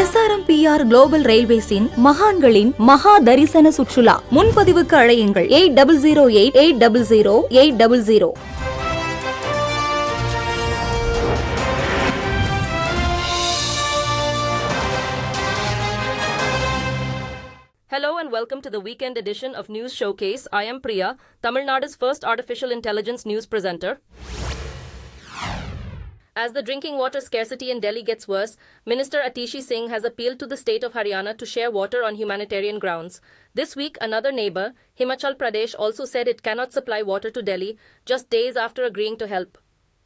SRMPR global ரயில்வேஸின் மகான்களின் மகா தரிசன சுற்றுலா. முன்பதிவுக்கு அழையுங்கள் 8008800800. Hello and welcome to the weekend edition of News Showcase. I am Priya, Tamil Nadu's first artificial intelligence news presenter. As the drinking water scarcity in Delhi gets worse, Minister Atishi Singh has appealed to the state of Haryana to share water on humanitarian grounds. This week, another neighbour, Himachal Pradesh, also said it cannot supply water to Delhi just days after agreeing to help.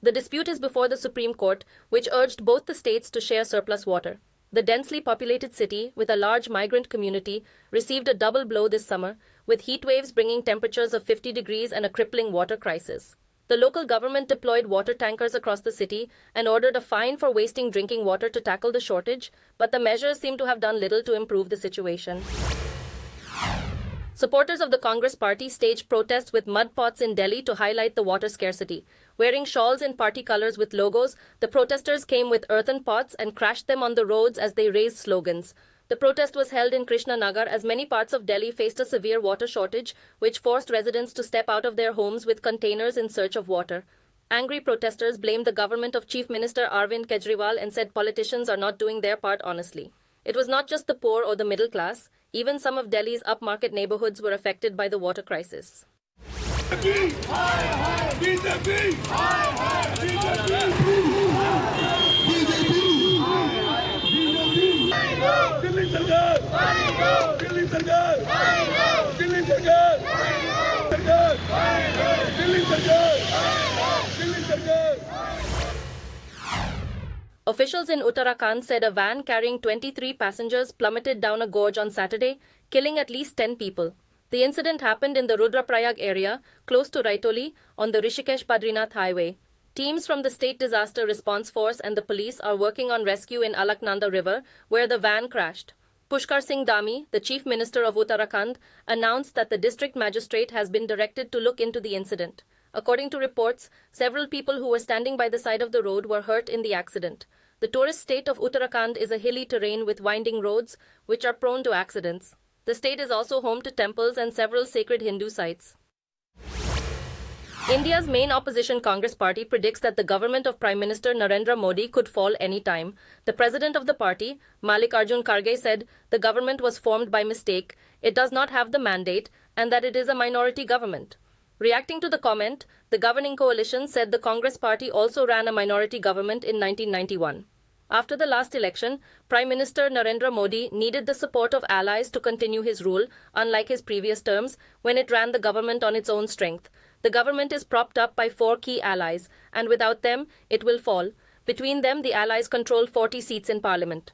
The dispute is before the Supreme Court, which urged both the states to share surplus water. The densely populated city, with a large migrant community, received a double blow this summer, with heat waves bringing temperatures of 50 degrees and a crippling water crisis. The local government deployed water tankers across the city and ordered a fine for wasting drinking water to tackle the shortage, but the measures seem to have done little to improve the situation. Supporters of the Congress party staged protests with mud pots in Delhi to highlight the water scarcity. Wearing shawls in party colors with logos, the protesters came with earthen pots and crashed them on the roads as they raised slogans. The protest was held in Krishna Nagar as many parts of Delhi faced a severe water shortage, which forced residents to step out of their homes with containers in search of water. Angry protesters blamed the government of Chief Minister Arvind Kejriwal and said politicians are not doing their part honestly. It was not just the poor or the middle class. Even some of Delhi's upmarket neighborhoods were affected by the water crisis. Officials in Uttarakhand said a van carrying 23 passengers plummeted down a gorge on Saturday, killing at least 10 people. The incident happened in the Rudraprayag area, close to Raitoli, on the Rishikesh-Badrinath highway. Teams from the State Disaster Response Force and the police are working on rescue in Alaknanda River, where the van crashed. Pushkar Singh Dhami, the Chief Minister of Uttarakhand, announced that the district magistrate has been directed to look into the incident. According to reports, several people who were standing by the side of the road were hurt in the accident. The tourist state of Uttarakhand is a hilly terrain with winding roads, which are prone to accidents. The state is also home to temples and several sacred Hindu sites. India's main opposition Congress party predicts that the government of Prime Minister Narendra Modi could fall any time. The president of the party, Mallikarjun Kharge, said the government was formed by mistake, it does not have the mandate, and that it is a minority government. Reacting to the comment, the governing coalition said the Congress party also ran a minority government in 1991. After the last election, Prime Minister Narendra Modi needed the support of allies to continue his rule, unlike his previous terms, when it ran the government on its own strength. The government is propped up by 4 key allies, and without them, it will fall. Between them, the allies control 40 seats in parliament.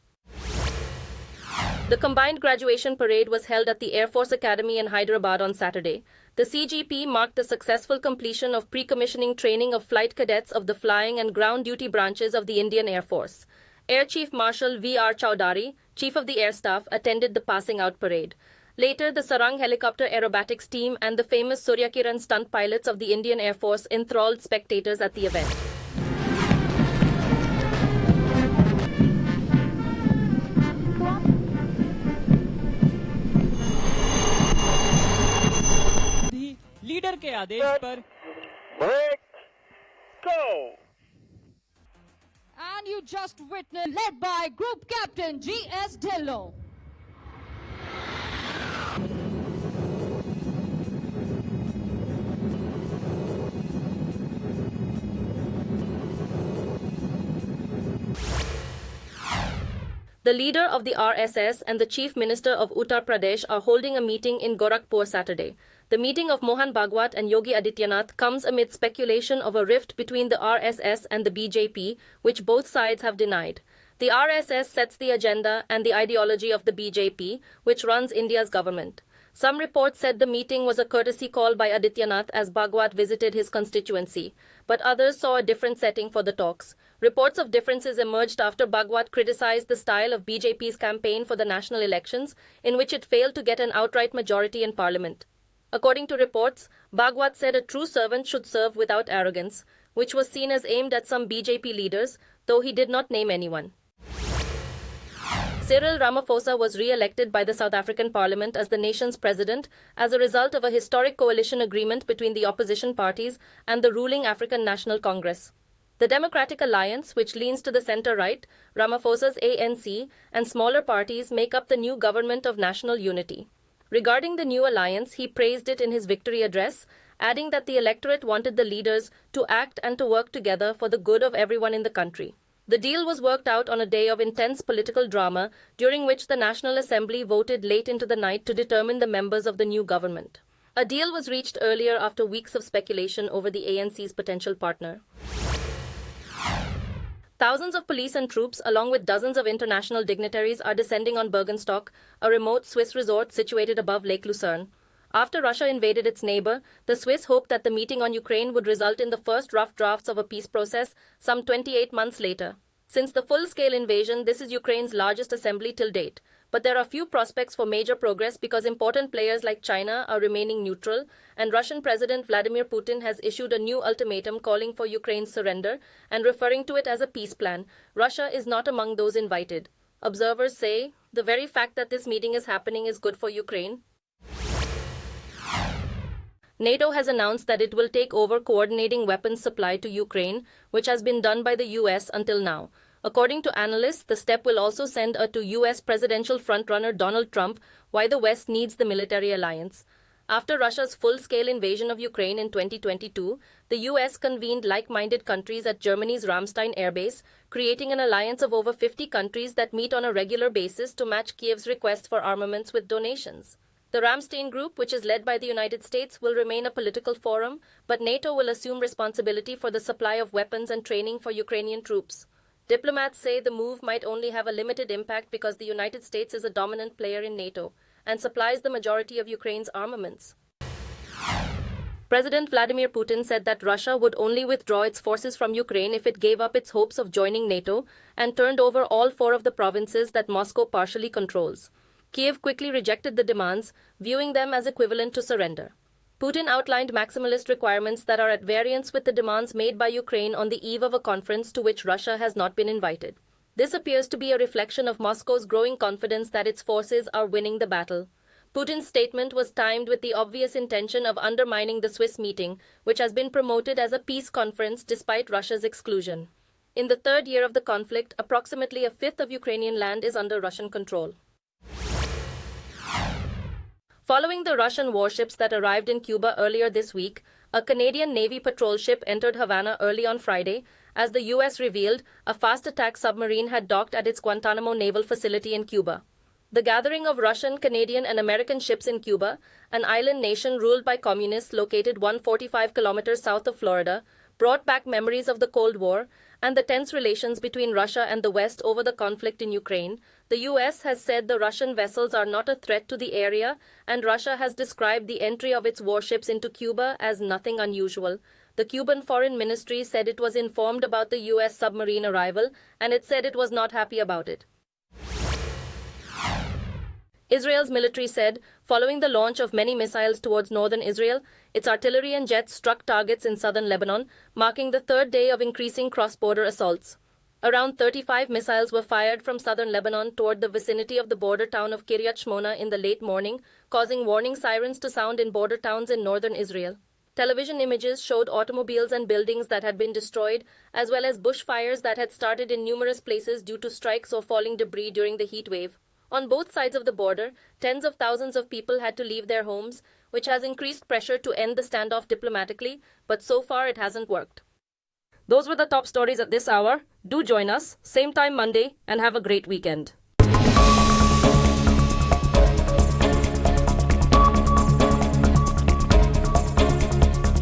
The combined graduation parade was held at the Air Force Academy in Hyderabad on Saturday. The CGP marked the successful completion of pre-commissioning training of flight cadets of the flying and ground duty branches of the Indian Air Force. Air Chief Marshal V.R. Chowdhury, Chief of the Air Staff, attended the passing out parade. Later, the Sarang helicopter aerobatics team and the famous Suryakiran stunt pilots of the Indian Air Force enthralled spectators at the event. Leader के आदेश पर break, go. And you just witnessed, led by Group Captain G.S. Dhillon. The leader of the RSS and the Chief Minister of Uttar Pradesh are holding a meeting in Gorakhpur Saturday. The meeting of Mohan Bhagwat and Yogi Adityanath comes amid speculation of a rift between the RSS and the BJP, which both sides have denied. The RSS sets the agenda and the ideology of the BJP, which runs India's government. Some reports said the meeting was a courtesy call by Adityanath as Bhagwat visited his constituency, but others saw a different setting for the talks. Reports of differences emerged after Bhagwat criticized the style of BJP's campaign for the national elections, in which it failed to get an outright majority in parliament. According to reports, Bhagwat said a true servant should serve without arrogance, which was seen as aimed at some BJP leaders, though he did not name anyone. Cyril Ramaphosa was re-elected by the South African parliament as the nation's president as a result of a historic coalition agreement between the opposition parties and the ruling African National Congress. The Democratic Alliance, which leans to the centre-right, Ramaphosa's ANC, and smaller parties make up the new government of national unity. Regarding the new alliance, he praised it in his victory address, adding that the electorate wanted the leaders to act and to work together for the good of everyone in the country. The deal was worked out on a day of intense political drama, during which the National Assembly voted late into the night to determine the members of the new government. A deal was reached earlier after weeks of speculation over the ANC's potential partner. Thousands of police and troops, along with dozens of international dignitaries, are descending on Bergenstock, a remote Swiss resort situated above Lake Lucerne. After Russia invaded its neighbor, the Swiss hoped that the meeting on Ukraine would result in the first rough drafts of a peace process some 28 months later. Since the full-scale invasion, this is Ukraine's largest assembly till date. But there are few prospects for major progress because important players like China are remaining neutral, and Russian President Vladimir Putin has issued a new ultimatum calling for Ukraine's surrender and referring to it as a peace plan. Russia is not among those invited. Observers say the very fact that this meeting is happening is good for Ukraine. NATO has announced that it will take over coordinating weapons supply to Ukraine, which has been done by the US until now. According to analysts, the step will also send to US presidential frontrunner Donald Trump why the West needs the military alliance. After Russia's full-scale invasion of Ukraine in 2022, the US convened like-minded countries at Germany's Ramstein airbase, creating an alliance of over 50 countries that meet on a regular basis to match Kiev's request for armaments with donations. The Ramstein Group, which is led by the United States, will remain a political forum, but NATO will assume responsibility for the supply of weapons and training for Ukrainian troops. Diplomats say the move might only have a limited impact because the United States is a dominant player in NATO and supplies the majority of Ukraine's armaments. President Vladimir Putin said that Russia would only withdraw its forces from Ukraine if it gave up its hopes of joining NATO and turned over all 4 of the provinces that Moscow partially controls. Kiev quickly rejected the demands, viewing them as equivalent to surrender. Putin outlined maximalist requirements that are at variance with the demands made by Ukraine on the eve of a conference to which Russia has not been invited. This appears to be a reflection of Moscow's growing confidence that its forces are winning the battle. Putin's statement was timed with the obvious intention of undermining the Swiss meeting, which has been promoted as a peace conference despite Russia's exclusion. In the 3rd year of the conflict, approximately a fifth of Ukrainian land is under Russian control. Following the Russian warships that arrived in Cuba earlier this week, a Canadian Navy patrol ship entered Havana early on Friday. As the U.S. revealed, a fast attack submarine had docked at its Guantanamo naval facility in Cuba. The gathering of Russian, Canadian, and American ships in Cuba, an island nation ruled by communists located 145 kilometers south of Florida, brought back memories of the Cold War and the tense relations between Russia and the West over the conflict in Ukraine. The U.S. has said the Russian vessels are not a threat to the area, and Russia has described the entry of its warships into Cuba as nothing unusual. The Cuban Foreign Ministry said it was informed about the U.S. submarine arrival, and it said it was not happy about it. Israel's military said, following the launch of many missiles towards northern Israel, its artillery and jets struck targets in southern Lebanon, marking the 3rd day of increasing cross-border assaults. Around 35 missiles were fired from southern Lebanon toward the vicinity of the border town of Kiryat Shmona in the late morning, causing warning sirens to sound in border towns in northern Israel. Television images showed automobiles and buildings that had been destroyed, as well as bushfires that had started in numerous places due to strikes or falling debris during the heat wave. On both sides of the border, tens of thousands of people had to leave their homes, which has increased pressure to end the standoff diplomatically, but so far it hasn't worked. Those were the top stories at this hour. Do join us, same time Monday, and have a great weekend.